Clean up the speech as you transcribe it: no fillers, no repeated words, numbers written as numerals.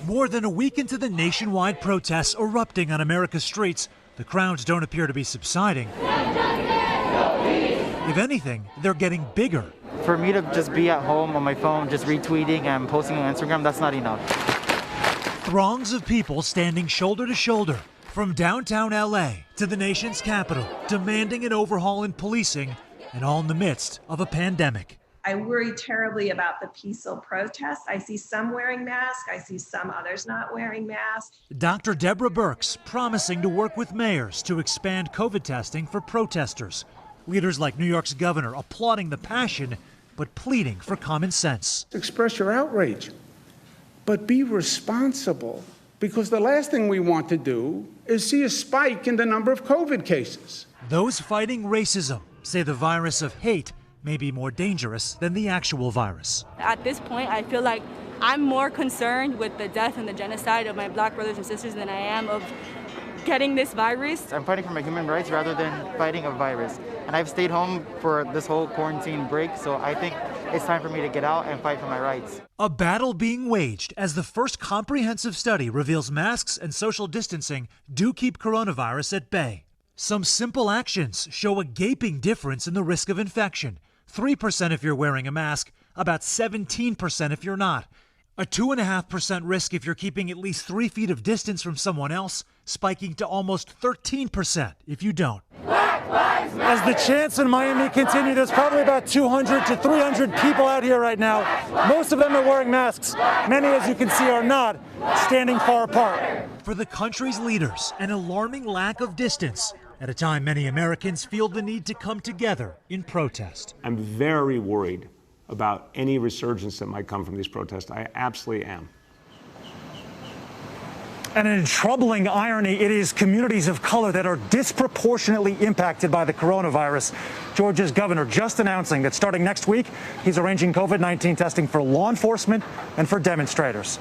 More than a week into the nationwide protests erupting on America's streets, the crowds don't appear to be subsiding. If anything, they're getting bigger. For me to just be at home on my phone, just retweeting and posting on Instagram, that's not enough. Throngs of people standing shoulder to shoulder from downtown LA to the nation's capital, demanding an overhaul in policing, and all in the midst of a pandemic. I worry terribly about the peaceful protests. I see some wearing masks. I see some others not wearing masks. Dr. Deborah Birx promising to work with mayors to expand COVID testing for protesters. Leaders like New York's governor applauding the passion, but pleading for common sense. Express your outrage, but be responsible, because the last thing we want to do is see a spike in the number of COVID cases. Those fighting racism say the virus of hate may be more dangerous than the actual virus. At this point, I feel like I'm more concerned with the death and the genocide of my black brothers and sisters than I am of getting this virus. I'm fighting for my human rights rather than fighting a virus. And I've stayed home for this whole quarantine break, so I think it's time for me to get out and fight for my rights. A battle being waged as the first comprehensive study reveals masks and social distancing do keep coronavirus at bay. Some simple actions show a gaping difference in the risk of infection. 3% if you're wearing a mask, about 17% if you're not. A 2.5% risk if you're keeping at least 3 feet of distance from someone else, spiking to almost 13% if you don't. As the chants in Miami continue, there's probably about 200 to 300 people out here right now. Most of them are wearing masks. Many, as you can see, are not, standing far apart. For the country's leaders, an alarming lack of distance at a time many Americans feel the need to come together in protest. I'm very worried about any resurgence that might come from these protests. I absolutely am. And in troubling irony, it is communities of color that are disproportionately impacted by the coronavirus. Georgia's governor just announcing that starting next week, he's arranging COVID-19 testing for law enforcement and for demonstrators.